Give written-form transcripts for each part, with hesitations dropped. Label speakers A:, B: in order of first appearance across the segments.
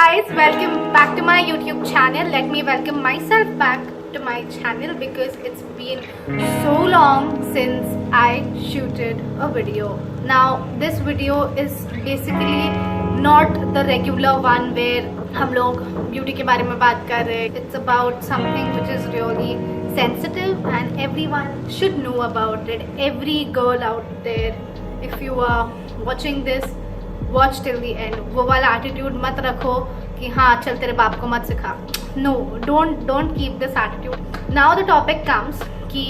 A: guys, welcome back to my YouTube channel. Let me welcome myself back to my channel because it's been so long since I shooted a video. Now this video is basically not the regular one where हम लोग beauty के बारे में बात कर रहे हैं. It's about something which is really sensitive and everyone should know about it. Every girl out there, if you are watching this, watch till the end. वो वाला attitude मत रखो कि हाँ चल तेरे बाप को मत सिखा. No, don't keep this attitude. Now the topic comes कि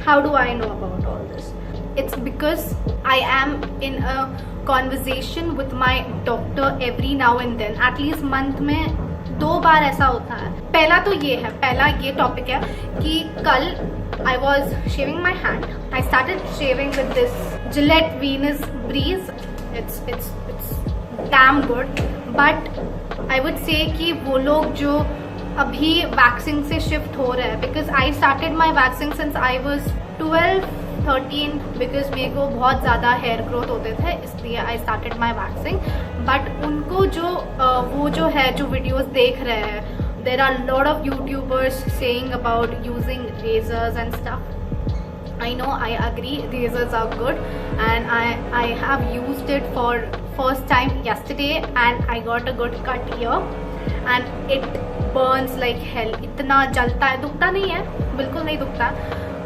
A: how do I know about all this? It's because I am in a conversation with my doctor every now and then. At least month में 2 बार ऐसा होता है. पहला ये topic है कि कल I was shaving my hand. I started shaving with this Gillette Venus Breeze. It's damn good. But I would say कि वो लोग जो अभी वैक्सिंग से शिफ्ट हो रहे हैं, because I started my waxing since I was 12-13 because मेरे को बहुत ज़्यादा हेयर ग्रोथ होते थे, इसलिए I started my waxing. But उनको जो वो जो है जो वीडियोस देख रहे हैं, there are a lot of YouTubers saying about using razors and stuff. I know, I agree, razors are good and I have used it for first time yesterday and I got a good cut here and it burns like hell. इतना जलता है, दुखता नहीं है, बिल्कुल नहीं दुखता,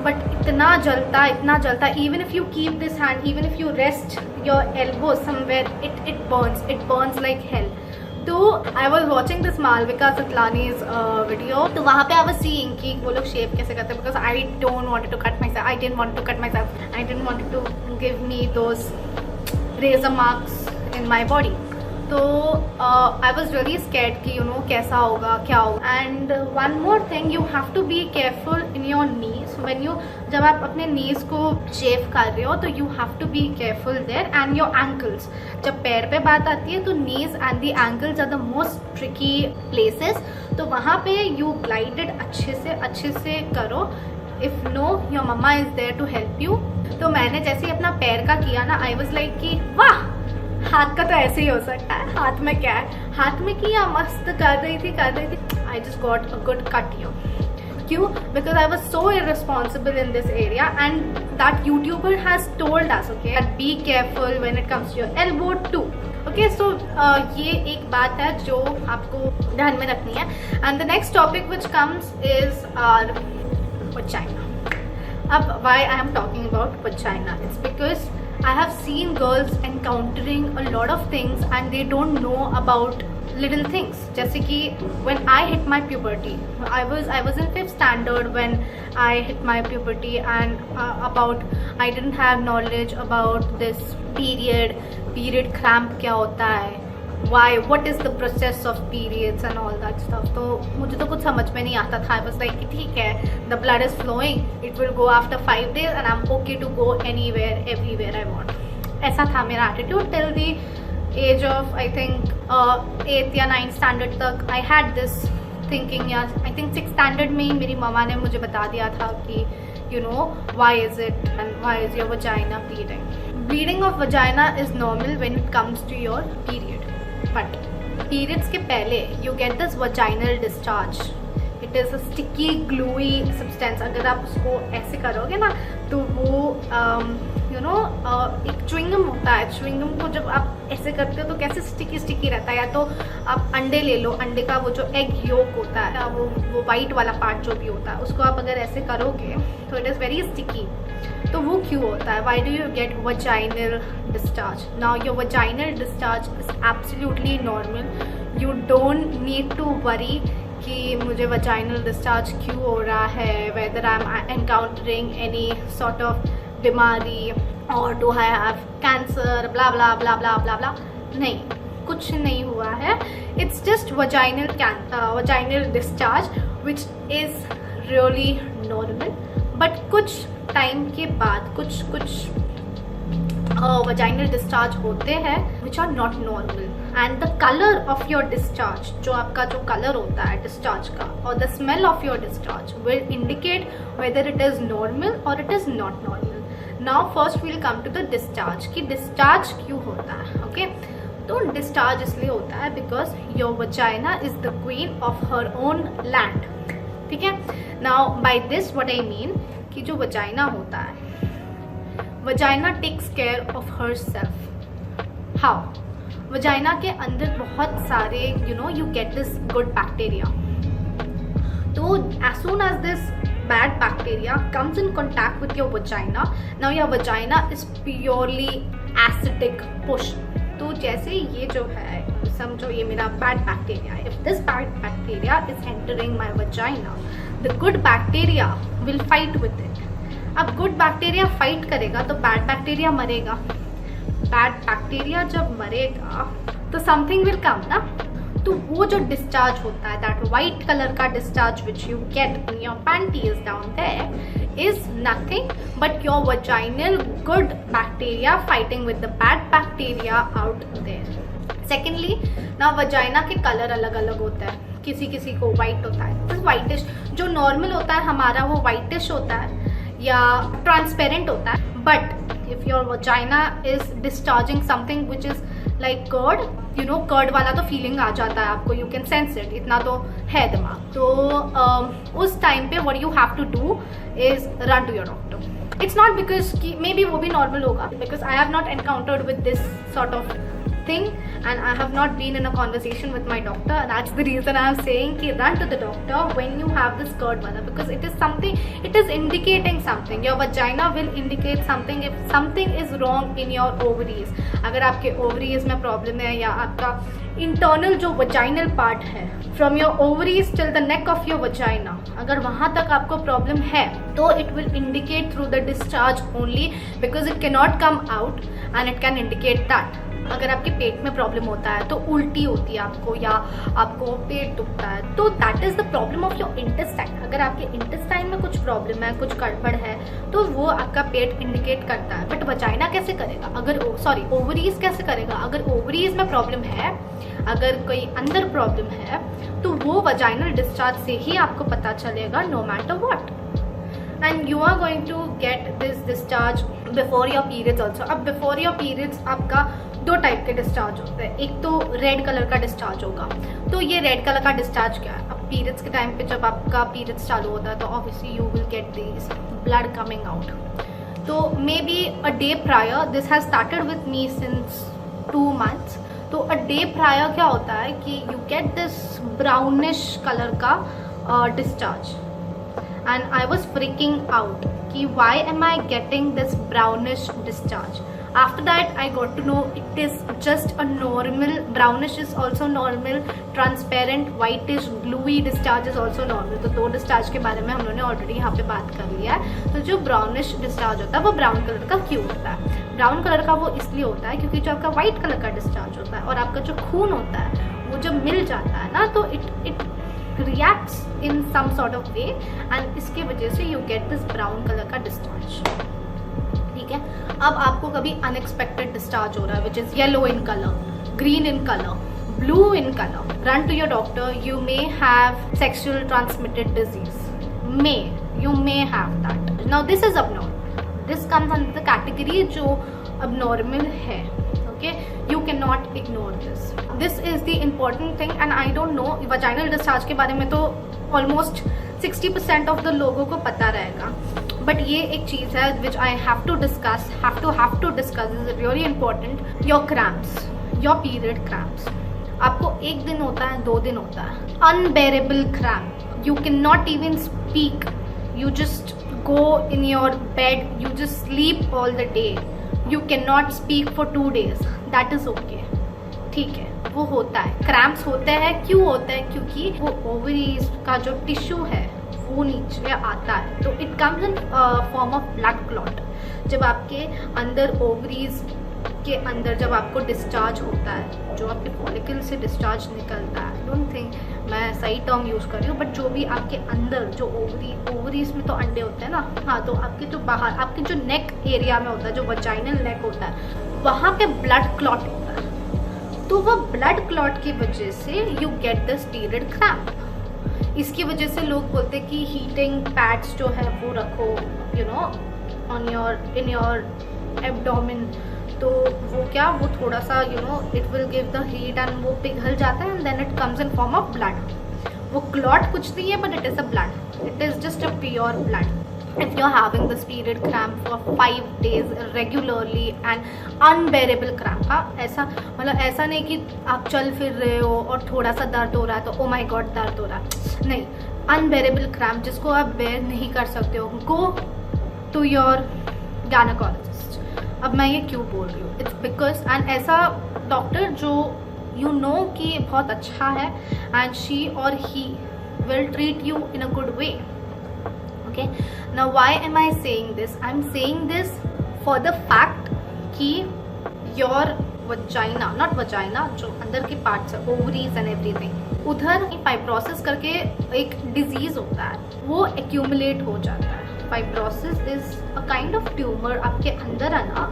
A: but इतना जलता है. Even if you keep this hand, even if you rest your elbow somewhere, it burns like hell. तो I was watching this Malvika Satlani's video. तो वहाँ पे I was seeing कि वो लोग शेव कैसे करते हैं, because I don't wanted to cut myself. I didn't want to cut myself. I didn't want to give me those razor marks in my body. तो I was really scared कि कैसा होगा, क्या होगा. And one more thing, you have to be careful in your knees when you जब आप अपने knees को शेव कर रहे हो तो you have to be careful there and your ankles. जब पैर पे बात आती है तो knees and the ankles are the most tricky places. तो वहाँ पे you glide it अच्छे से करो. If no, your mama is there to help you. तो मैंने जैसे ही अपना पैर का किया ना, I was like कि वाह, हाथ का तो ऐसे ही हो सकता है, हाथ में क्या है, हाथ में किया, मस्त कर रही थी. I just got a good cut here. क्यों? Because I was so irresponsible in this area and that YouTuber has told us, okay, that be careful when it comes to your elbow too. Okay, so ये एक बात है जो आपको ध्यान में रखनी है. And the next topic which comes is our vagina. अब why I am talking about vagina? It's because I have seen girls encountering a lot of things and they don't know about little things. जैसे कि when I hit my puberty, I was in 5th standard when I hit my puberty and I didn't have knowledge about this period cramp क्या होता है, what is the process of periods and all that stuff. तो मुझे तो कुछ समझ में नहीं आता था. I was like ठीक है, the blood is flowing, it will go after 5 days and I'm okay to go anywhere everywhere I want. ऐसा था मेरा attitude till the age of I think 8th या 9th standard तक. I had this thinking, या I think 6th standard में ही मेरी मम्मा ने मुझे बता दिया था कि why is it and why is your vagina bleeding. Bleeding of vagina is normal when it comes to your period. But periods के पहले you get this vaginal discharge. It is a sticky gluey substance. अगर आप उसको ऐसे करोगे ना तो वो एक च्युइंगम होता है. च्युइंगम को जब आप ऐसे करते हो तो कैसे स्टिकी रहता है. या तो आप अंडे ले लो, अंडे का वो जो एग योक होता है, वो वाइट वाला पार्ट जो भी होता है, उसको आप अगर ऐसे करोगे तो इट इज़ वेरी स्टिकी. तो वो क्यों होता है? Why do you get vaginal discharge? Now your vaginal discharge is absolutely normal. You don't need to worry कि मुझे vaginal discharge क्यों हो रहा है, whether I'm encountering any sort of बीमारी or do I have cancer, blah blah blah blah blah blah. नहीं, कुछ नहीं हुआ है. It's just vaginal discharge which is really normal. But कुछ टाइम के बाद कुछ vaginal discharge होते हैं which are not normal, and the color of your discharge, जो आपका जो color होता है discharge का, or the smell of your discharge will indicate whether it is normal or it is not normal. Now first we'll come to the discharge कि discharge क्यों होता है. Okay, तो डिस्चार्ज इसलिए होता है because your vagina is the queen of her own land, ठीक है। Now by this what I mean कि जो वजाइना होता है, vagina takes care of her self. How? Vagina के अंदर बहुत सारे you get this good bacteria, तो as soon as this bad bacteria comes in contact with your vagina, now your vagina is purely acidic portion. तो जैसे ये जो है, समझो ये मेरा bad bacteria है, if this bad bacteria is entering my vagina, the good bacteria will fight with it. अब good bacteria fight करेगा तो bad bacteria मरेगा, bad bacteria जब मरेगा तो something will come ना, तो वो जो डिस्चार्ज होता है, दैट वाइट कलर का discharge which you get in your panties down there is nothing but your vaginal good bacteria fighting with the bad bacteria out there. Secondly ना, vagina के colour अलग अलग होता है, किसी किसी को वाइट होता है, तो वाइटिश जो नॉर्मल होता है हमारा वो वाइटिश होता है या ट्रांसपेरेंट होता है, but if your vagina is discharging something which is like curd, curd वाला तो फीलिंग आ जाता है आपको, यू कैन सेंस इट, इतना तो है दिमाग। तो उस टाइम पे what you have to do is run to your doctor. It's not because कि मे बी वो भी नॉर्मल होगा, because I have not encountered with this sort of thing and I have not been in a conversation with my doctor, and that's the reason I am saying ki run to the doctor when you have this curd wala, because it is something, it is indicating something, your vagina will indicate something if something is wrong in your ovaries। अगर आपके ovaries में problem है या आपका internal जो vaginal part है from your ovaries till the neck of your vagina, अगर वहाँ तक आपको problem है तो it will indicate through the discharge only, because it cannot come out and it can indicate that। अगर आपके पेट में प्रॉब्लम होता है तो उल्टी होती है आपको या आपको पेट दुखता है, तो that is the problem of your intestine. अगर आपके इंटेस्टाइन में कुछ प्रॉब्लम है, कुछ गड़बड़ है, तो वो आपका पेट इंडिकेट करता है। बट वजाइना कैसे करेगा, अगर ओवरीज कैसे करेगा? अगर ओवरीज में प्रॉब्लम है, अगर कोई अंदर प्रॉब्लम है, तो वो वजाइनल डिस्चार्ज से ही आपको पता चलेगा, no matter what. And you are going to get this discharge before your periods also. अब बिफोर योर पीरियड्स आपका दो टाइप के डिस्चार्ज होते हैं, एक तो रेड कलर का डिस्चार्ज होगा। तो ये रेड कलर का डिस्चार्ज क्या है? अब पीरियड्स के टाइम पे जब आपका पीरियड्स चालू होता है तो obviously you will get this blood coming out. तो maybe a day prior, this has started with me since 2 months। तो अ डे प्रायर क्या होता है कि you get this brownish colour का discharge, and I was freaking out कि why am I getting this brownish discharge? After that I got to know it is just a normal, brownish is also normal, transparent, whitish, gluey discharge is also normal। तो दो discharge के बारे में हम लोगों ने already यहाँ पे बात कर लिया है। तो जो ब्राउनिश डिस्चार्ज होता है वो ब्राउन कलर का क्यों होता है? ब्राउन कलर का वो इसलिए होता है क्योंकि जो आपका व्हाइट कलर का डिस्चार्ज होता है और आपका जो खून होता है वो जब मिल जाता है ना, तो it reacts in some sort of way, and इसके वजह से you get this brown color का discharge। ठीक है, अब आपको कभी unexpected discharge हो रहा है which is yellow in color, green in color, blue in color, run to your doctor। You may have sexual transmitted disease, you may have that। now this is abnormal, this comes under the category जो abnormal है। Okay, you cannot ignore this, this is the important thing। and I don't know, vaginal discharge के बारे में तो almost 60% of the लोगों को पता रहेगा, but ये एक चीज़ है which I have to discuss, this is really important। your cramps, your period cramps, आपको एक दिन होता है, 2 दिन होता है, unbearable cramp, you cannot even speak, you just go in your bed, you just sleep all the day, you cannot speak for 2 days, that is okay। ठीक है, वो होता है, क्रैम्प्स होते हैं। क्यों होते हैं? क्योंकि वो ओवरीज का जो टिश्यू है वो नीचे आता है, तो it comes in form of blood clot. जब आपके अंदर ओवरीज के अंदर जब आपको डिस्चार्ज होता है, जो आपके फॉलिकल से डिस्चार्ज निकलता है, डोंट थिंक मैं सही टर्म यूज़ कर रही हूँ, बट जो भी आपके अंदर जो ओवरीज में तो अंडे होते हैं ना, हाँ, तो आपके जो बाहर आपके जो नेक एरिया में होता है, जो वजाइनल नेक होता है, वहाँ पे ब्लड क्लॉट होता है। तो वो ब्लड क्लॉट की वजह से you get this period cramp. इसकी वजह से लोग बोलते हैं कि हीटिंग पैड्स जो है वो रखो, इन योर एब्डोमेन, तो वो क्या, वो थोड़ा सा it will give the heat and वो पिघल जाता है and then it comes in form of blood. वो क्लॉट कुछ नहीं है but it is a blood, it is just a pure blood. If you're having this period cramp for 5 days regularly and unbearable cramp, हाँ ऐसा मतलब ऐसा नहीं कि आप चल फिर रहे हो और थोड़ा सा दर्द हो रहा है तो ओ माई गॉड दर्द हो रहा है, नहीं. अनबेरेबल क्रैम्प जिसको आप बेयर नहीं कर सकते हो, गो टू योर गायनेकोलॉजिस्ट. अब मैं ये क्यों बोल रही हूँ, इट्स बिकॉज एंड ऐसा डॉक्टर जो यू नो कि बहुत अच्छा है एंड शी और he will treat you in a good way. Okay, now why am I saying this? I'm saying this for the fact कि your vagina, not vagina, जो अंदर के parts है, ovaries and everything, उधर fibrosis करके एक disease होता है, वो accumulate हो जाता है. Fibrosis is a kind of tumor. आपके अंदर है ना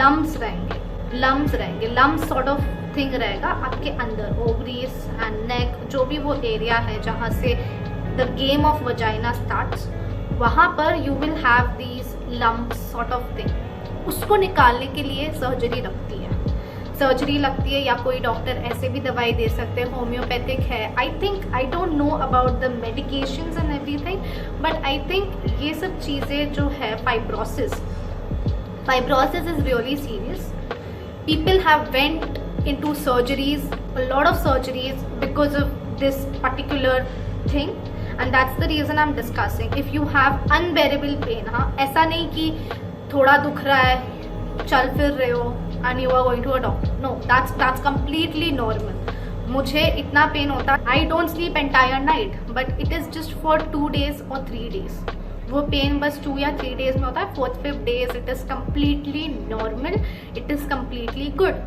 A: lumps रहेंगे, lumps sort of thing रहेगा आपके अंदर, ovaries and neck, जो भी वो area है जहाँ से the game of vagina starts, वहाँ पर you will have these lumps sort of thing. उसको निकालने के लिए सर्जरी लगती है या कोई डॉक्टर ऐसे भी दवाई दे सकते हैं, होम्योपैथिक है. I don't know about the medications and everything, but I think ये सब चीज़ें जो है fibrosis is really serious. People have went into surgeries, a lot of surgeries because of this particular thing. And that's the reason I'm discussing. If you have unbearable pain, हाँ ऐसा नहीं कि थोड़ा दुख रहा है चल फिर रहे हो and you are going to a doctor. No, that's completely normal. मुझे इतना पेन होता है, I don't sleep entire night, but it is just for 2 days or 3 days. वो पेन बस 2 या 3 days में होता है. 4th 5th days it is completely normal, it is completely good.